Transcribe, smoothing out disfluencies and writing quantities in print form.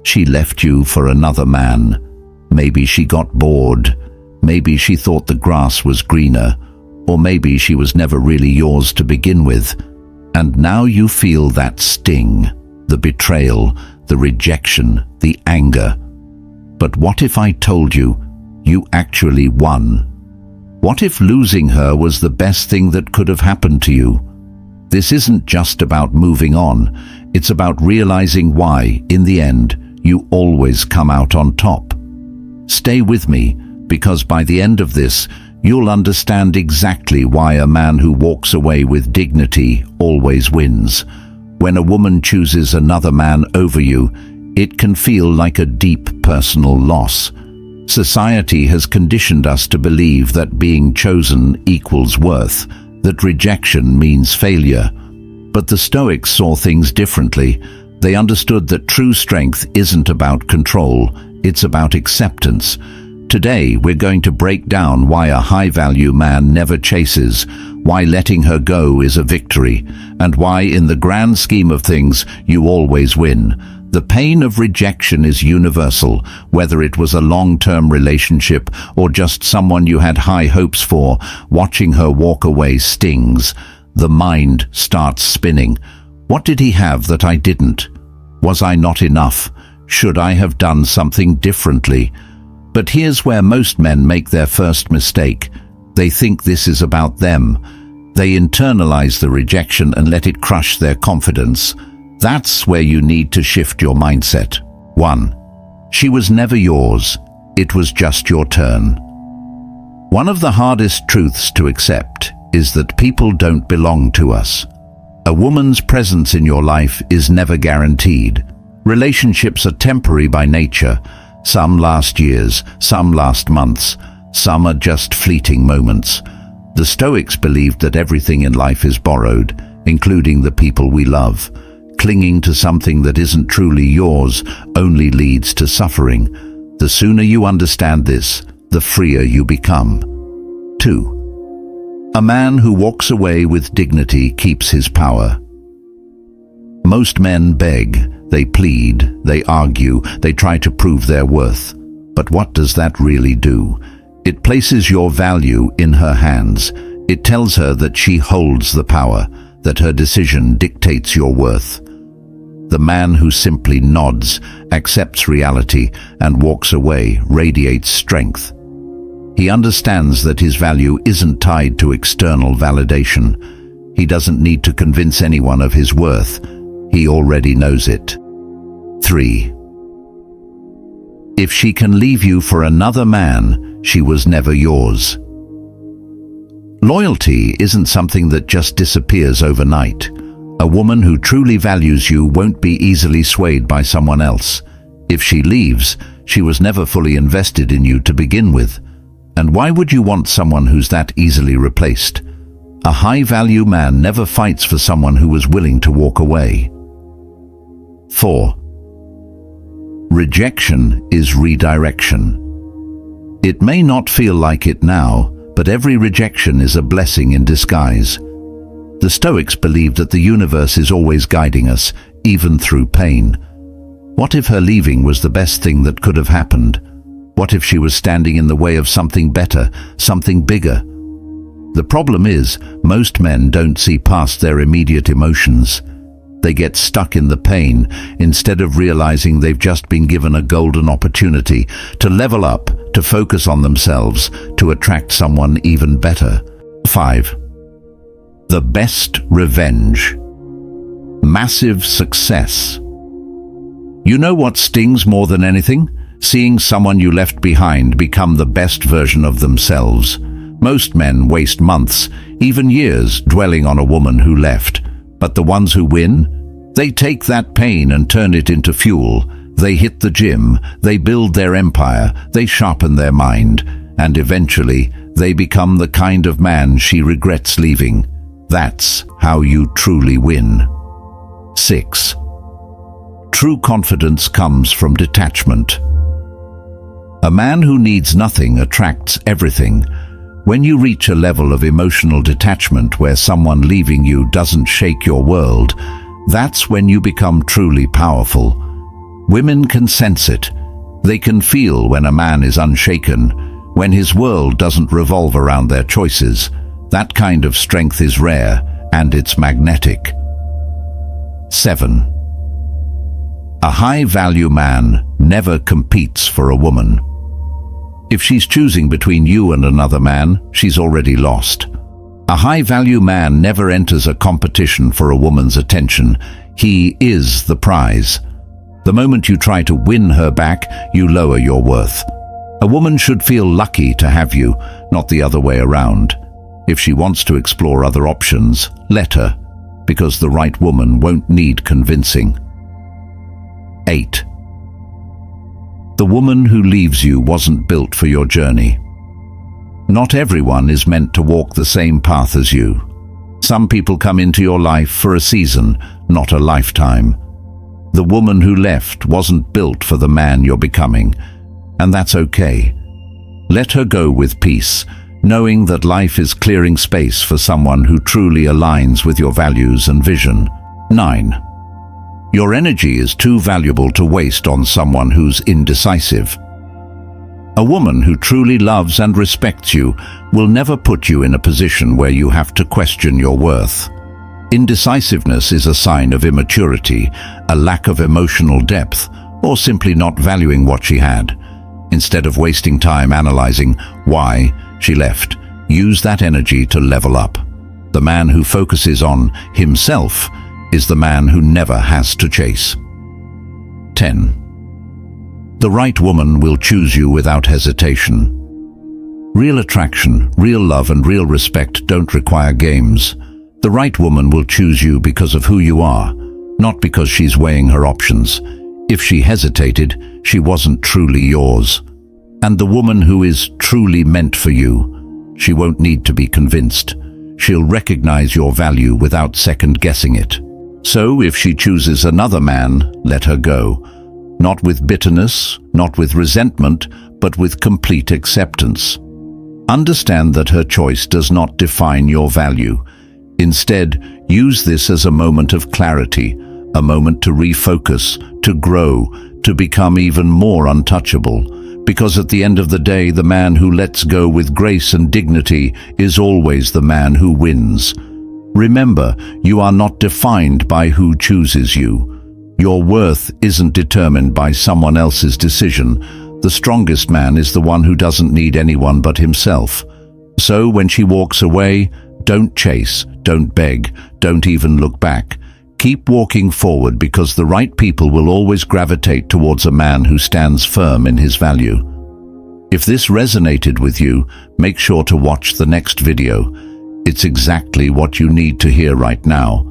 She left you for another man. Maybe she got bored. Maybe she thought the grass was greener. Or maybe she was never really yours to begin with. And now you feel that sting, the betrayal, the rejection, the anger. But what if I told you, you actually won? What if losing her was the best thing that could have happened to you? This isn't just about moving on. It's about realizing why, in the end, you always come out on top. Stay with me, because by the end of this, you'll understand exactly why a man who walks away with dignity always wins. When a woman chooses another man over you, it can feel like a deep personal loss. Society has conditioned us to believe that being chosen equals worth, that rejection means failure. But the Stoics saw things differently. They understood that true strength isn't about control, it's about acceptance. Today, we're going to break down why a high-value man never chases, why letting her go is a victory, and why, in the grand scheme of things, you always win. The pain of rejection is universal, whether it was a long-term relationship or just someone you had high hopes for. Watching her walk away stings. The mind starts spinning. What did he have that I didn't? Was I not enough? Should I have done something differently? But here's where most men make their first mistake. They think this is about them. They internalize the rejection and let it crush their confidence. That's where you need to shift your mindset. 1. She was never yours. It was just your turn. One of the hardest truths to accept is that people don't belong to us. A woman's presence in your life is never guaranteed. Relationships are temporary by nature. Some last years, some last months, some are just fleeting moments. The Stoics believed that everything in life is borrowed, including the people we love. Clinging to something that isn't truly yours only leads to suffering. The sooner you understand this, the freer you become. 2. A man who walks away with dignity keeps his power. Most men beg. They plead, they argue, they try to prove their worth. But what does that really do? It places your value in her hands. It tells her that she holds the power, that her decision dictates your worth. The man who simply nods, accepts reality, and walks away radiates strength. He understands that his value isn't tied to external validation. He doesn't need to convince anyone of his worth. He already knows it. 3. If she can leave you for another man, she was never yours. Loyalty isn't something that just disappears overnight. A woman who truly values you won't be easily swayed by someone else. If she leaves, she was never fully invested in you to begin with. And why would you want someone who's that easily replaced? A high-value man never fights for someone who was willing to walk away. 4. Rejection is redirection. It may not feel like it now, but every rejection is a blessing in disguise. The Stoics believed that the universe is always guiding us, even through pain. What if her leaving was the best thing that could have happened? What if she was standing in the way of something better, something bigger? The problem is, most men don't see past their immediate emotions. They get stuck in the pain instead of realizing they've just been given a golden opportunity to level up, to focus on themselves, to attract someone even better. 5. The best revenge. Massive success. You know what stings more than anything? Seeing someone you left behind become the best version of themselves. Most men waste months, even years, dwelling on a woman who left. But the ones who win, they take that pain and turn it into fuel. They hit the gym, they build their empire, they sharpen their mind, and eventually they become the kind of man she regrets leaving. That's how you truly win. 6. True confidence comes from detachment. A man who needs nothing attracts everything. When you reach a level of emotional detachment where someone leaving you doesn't shake your world, that's when you become truly powerful. Women can sense it. They can feel when a man is unshaken, when his world doesn't revolve around their choices. That kind of strength is rare, and it's magnetic. 7. A high-value man never competes for a woman. If she's choosing between you and another man, she's already lost. A high-value man never enters a competition for a woman's attention. He is the prize. The moment you try to win her back, you lower your worth. A woman should feel lucky to have you, not the other way around. If she wants to explore other options, let her, because the right woman won't need convincing. 8. The woman who leaves you wasn't built for your journey. Not everyone is meant to walk the same path as you. Some people come into your life for a season, not a lifetime. The woman who left wasn't built for the man you're becoming, and that's okay. Let her go with peace, knowing that life is clearing space for someone who truly aligns with your values and vision. 9. Your energy is too valuable to waste on someone who's indecisive. A woman who truly loves and respects you will never put you in a position where you have to question your worth. Indecisiveness is a sign of immaturity, a lack of emotional depth, or simply not valuing what she had. Instead of wasting time analyzing why she left, use that energy to level up. The man who focuses on himself is the man who never has to chase. 10. The right woman will choose you without hesitation. Real attraction, real love, and real respect don't require games. The right woman will choose you because of who you are, not because she's weighing her options. If she hesitated, she wasn't truly yours. And the woman who is truly meant for you, she won't need to be convinced. She'll recognize your value without second-guessing it. So if she chooses another man, let her go. Not with bitterness, not with resentment, but with complete acceptance. Understand that her choice does not define your value. Instead, use this as a moment of clarity, a moment to refocus, to grow, to become even more untouchable. Because at the end of the day, the man who lets go with grace and dignity is always the man who wins. Remember, you are not defined by who chooses you. Your worth isn't determined by someone else's decision. The strongest man is the one who doesn't need anyone but himself. So when she walks away, don't chase, don't beg, don't even look back. Keep walking forward, because the right people will always gravitate towards a man who stands firm in his value. If this resonated with you, make sure to watch the next video. It's exactly what you need to hear right now.